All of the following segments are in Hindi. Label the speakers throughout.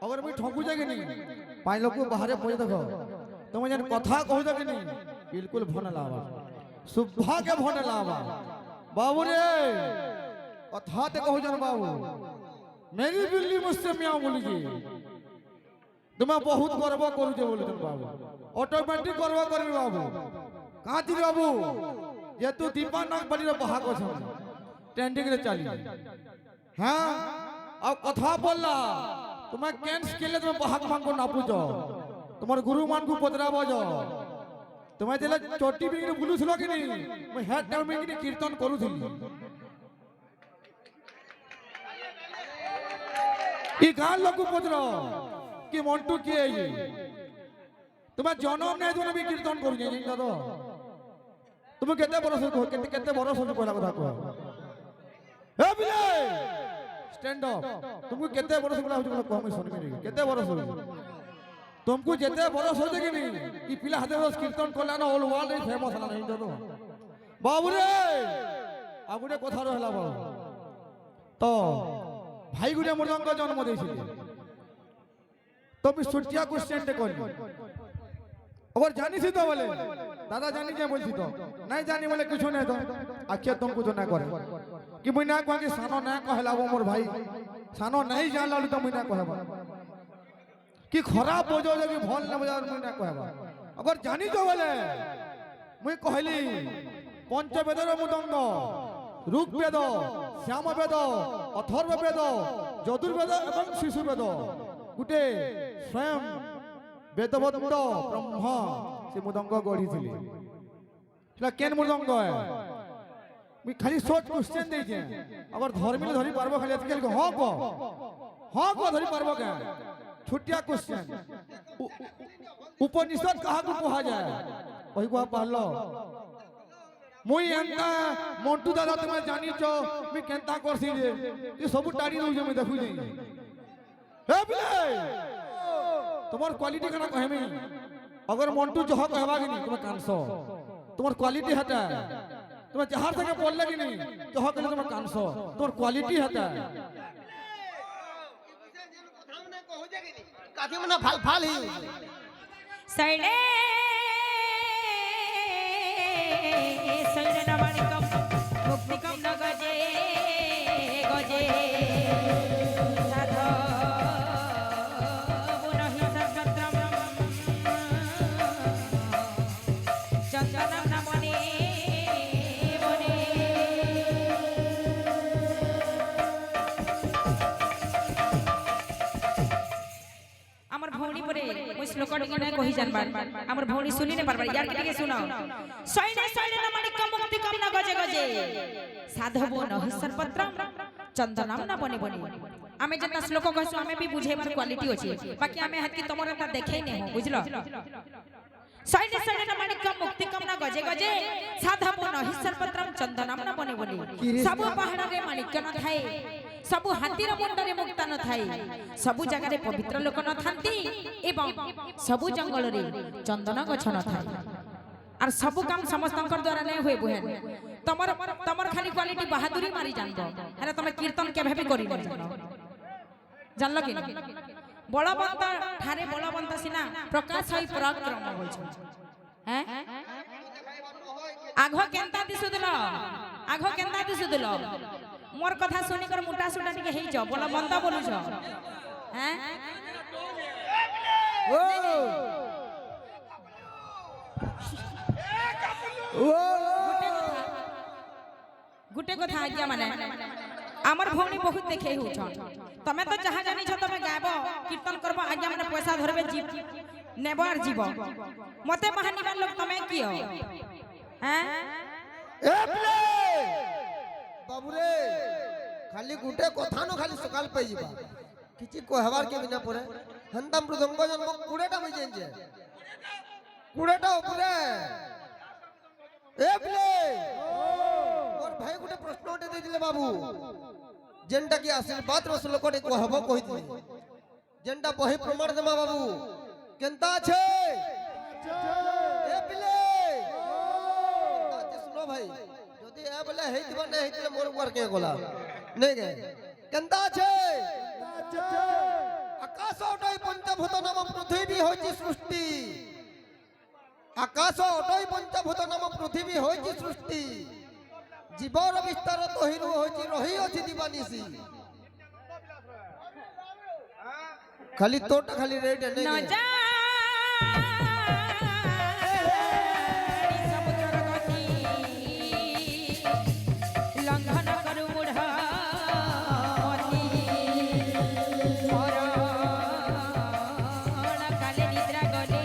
Speaker 1: अगर मैं ठोकू जाके नहीं पांच लोग को बाहर पहुंच देखो तुम जन कथा कहू जाके नहीं बिल्कुल भन लावा सुभा के भन लावा बाबू रे कथा ते कहू जन बाबू मेरी बिल्ली मुझसे म्याऊं बोली तुम्हें बहुत गर्व करू जे बोली बाबू ऑटोमेटिक गर्व करबी बाबू कहां थी बाबू ये तू दीपानाग बड़ी रे बहा को छ ट्रेंडिंग रे चली हां अब कथा बोलला तुम्हें कैंस के लिए तुम्हें बहाक मान को नापू जो तुम्हारे गुरु मान को पदराबो जो तुम्हें जेला चोटी बिंगी बुलू थलो कि नहीं मैं हेड टाइम बिंगी कीर्तन करू थली ई गान लोग को पदरो कि मंटू के ये तुम्हें जन्म नहीं तुमने भी कीर्तन करू जे नहीं तो तुम केते बरस को केते बरस हो कोला कथा को ए बिले स्टैंड अप तुमको केते बरस कोला हो को हम सुनबे नहीं केते बरस हो तुमको जेते बरस हो जे कि नहीं ई पिला हाथे बस कीर्तन कोला ना ऑल वर्ल्ड रे फेमस ना नहीं तो बाबू रे आ गुटे कथा रहला बाबू तो भाई गुटे मृदंग जन्म देइछि तो भी सुटिया क्वेश्चन टे कोनी अगर जानी थी तो बोले दादा जानी क्या बोलती तो नहीं जानी बोले कुछ नहीं तो आखिर तुमको जो ना करे कि मुई ना कह कि सानो ना कहला वो मोर भाई सानो नहीं जान लालू तो मुई ना कहबा कि खराब बजो जे कि भल न बजा मुई ना कहबा अगर जानी तो बोले मुई कहली पंचवेदर मृदंग ऋग्वेद श्यामवेद अथर्ववेद यजुर्वेद एवं शिशुवेद गुटे स्वयं वेदवंत ब्रह्मा से मृदंग गढ़ी थी केन मृदंग है मैं खाली शॉर्ट क्वेश्चन दे जे अगर धर्मी धरी पारबो खाली एतके हां को धरी पारबो के छोटिया क्वेश्चन उपनिषद कहा को कहा जाए वही को पढ़लो मुई एंता मोंटू दादा तुम जानी छो मैं केंता करसी जे ये सब टाड़ी दउ जे मैं देखु जे हे बिले तुम्हार क्वालिटी कना कहमे अगर मंटू जह कहबा कि नहीं तुम कांसो तुम्हार क्वालिटी हटा तुम जहार से बोलले कि नहीं जह कहले तुम कांसो तुम्हार क्वालिटी हटा
Speaker 2: काथी मना फाल फाल ही
Speaker 3: सैले सैले नमानि कम मुक्ति कम न गजे गजे श्लोक टिके कही जानबार हमर भौणी सुनी ने पारबार यार टिके सुनाओ सैने सैने न मानिक मुक्ति कम न गजे गजे साधवो न सर्पत्रम चंदनम न बने बने आमे जता श्लोक कहसु आमे भी बुझेबार क्वालिटी अछि बाकी आमे हाथ की तमरा ता देखै नै हो बुझलो सैने सैने न मानिक मुक्ति कम न गजे गजे साधवो न सर्पत्रम चंदनम न बने बने सब पहाड़ रे मानिक न थाए सब हाथीर मुंडरे मुक्ता न थाई सब जगह रे पवित्र लोक न थांती एवं सब जंगल रे चंदन गछ न थाई और सब काम समस्तंकर द्वारा नै होय बहन तमर तमर खाली क्वालिटी बहादुरी मारी जानबो अरे तमे कीर्तन केभे भी करि नै जानलो कि बलवंत ठारे बलवंत सिना प्रकाश होई पराक्रम होय छ हैं आघो केनता दिसुदलो आघो केनता दिसुदलो मोर कथा सुनी कर मोटा सोटा टिके हेइ छ बोला बंदा बोलु छ हैं गुटे कथा आज्ञा माने हमर भौणी बहुत देखे हो छ तमे तो जहां जानी छ तमे गायबो कीर्तन करबो आज्ञा माने पैसा धरबे जीव नेबो आर जीव मते महानिमान लोग तमे की हो हैं
Speaker 2: ए प्ले बाबू रे खाली गुटे कथा न खाली सकाल पे जीवा किछि कहवार के बिना परे हंता मृदंग जन्म कुड़ेटा में जेंजे कुड़ेटा ऊपरे ए प्ले और भाई गुटे प्रश्न उठे दे दिले बाबू जेंटा की आशीर्वाद रस लोकटे कहबो कहितले जेंटा बही प्रमाण देमा बाबू केनता छे ए प्ले सुनो भाई जदी ए बोले हेतिबा नै हेतिले मोर ऊपर के गोला नै गे केनता छे आकाश পঞ্চভূত নাম পৃথিবী হয়েছে সৃষ্টি আকাশ অটই পঞ্চভূত নাম পৃথিবী হয়েছে সৃষ্টি জীবর বিস্তার তহিরু হয়েছে রহিଅছি দিবানিশি খালি তোটা খালি রেড নেই
Speaker 3: ন যা সমুদ্র গতি লঙ্ঘন করু মূঢ় মতি মরণ কালে নিদ্রা গলে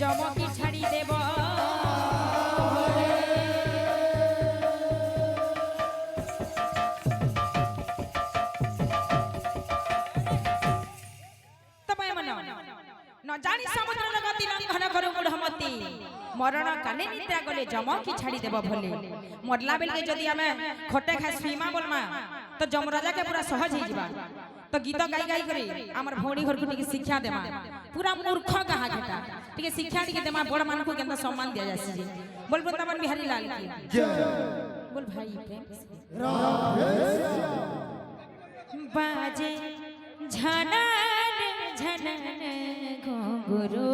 Speaker 3: যমকে ছাড়ি দেব न जानी समुद्र गति लंघन करू मूढ़मती मरण काले निद्रा गले जम की छाड़ी देव भले मरला बेल के जदि आमे खटे खाए स्वीमा बोलमा तो जमराजा के पूरा सहज हो जीवा तो गीत गाई गाई करे हमर भौणी घर को टिके शिक्षा देमा पूरा मूर्ख कहा घटा टिके शिक्षा टिके देमा बड़ मान को केंदा सम्मान दिया जासी जी बोल वृंदावन बिहारी लाल की
Speaker 1: जय
Speaker 3: बोल भाई प्रेम से
Speaker 1: राधे
Speaker 3: बाजे झनन झनन घुंघरू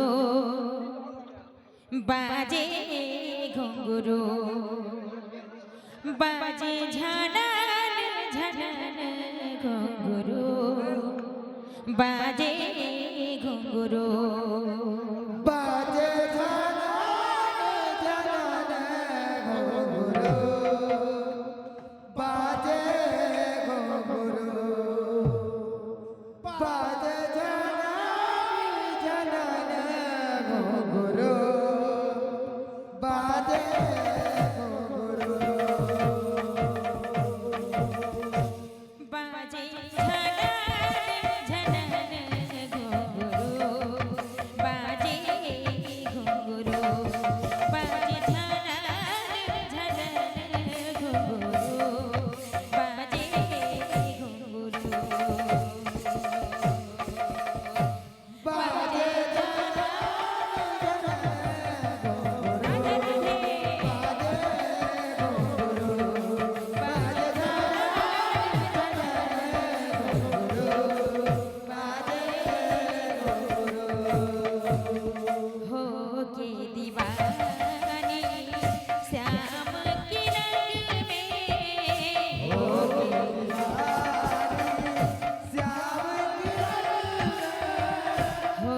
Speaker 3: बाजे घुंघरू बाजे झनन झनन घुंघरू बाजे घुंघरू
Speaker 1: बाजे
Speaker 3: बाजे झनन झनन घुंघरू बाजे घुंघरू बाजे झनन झनन घुंघरू बाजे घुंघरू बाजे हो के दीवानी श्याम की रंग में हो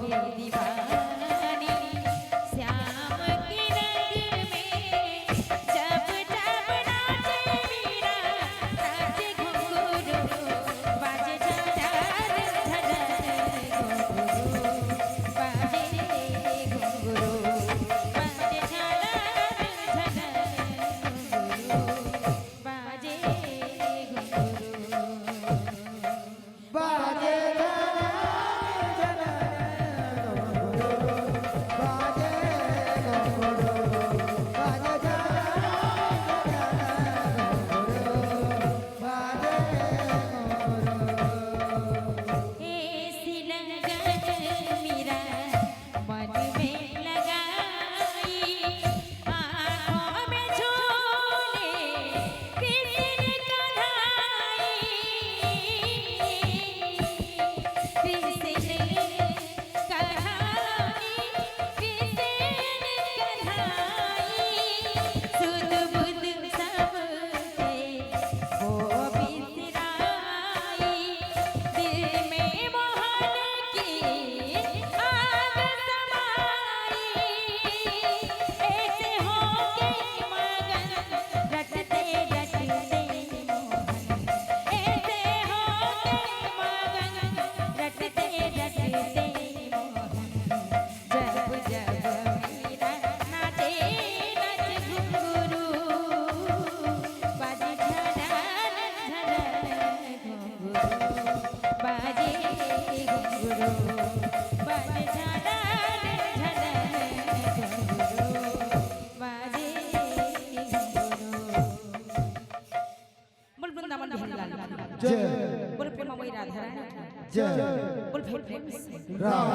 Speaker 3: के दीवानी श्याम की रंग में जब जब नाचे मीरा नाचे घुंघरू बाजे झनन झनन घुंघरू बाजे घुंघरू बाजे झनन झनन घुंघरू बाजे घुंघरू ऐसी लगन मेरा मन में लगाई आँखों में झूले कृष्ण कन्हाई कृष्ण कन्हाई कृष्ण कन्हाई सुध बुध सबके वो बिसराई दिल में मोहन की आग समाई ऐसे होके मगन रटते रटते मोहन ऐसे होके मगन रटते रटते मोहन जब जब मीरा नाचे नच घुंघरू बाजे झनन झनन घुंघरू बाजे घुंघरू बाजे झनन झनन घुंघरू बाजे घुंघरू बोल वृंदावन बिहारी लाल की
Speaker 1: जय
Speaker 3: बोल प्रेममयी राधा रानी की
Speaker 1: जय
Speaker 3: बोल फिर प्रेम से
Speaker 1: राम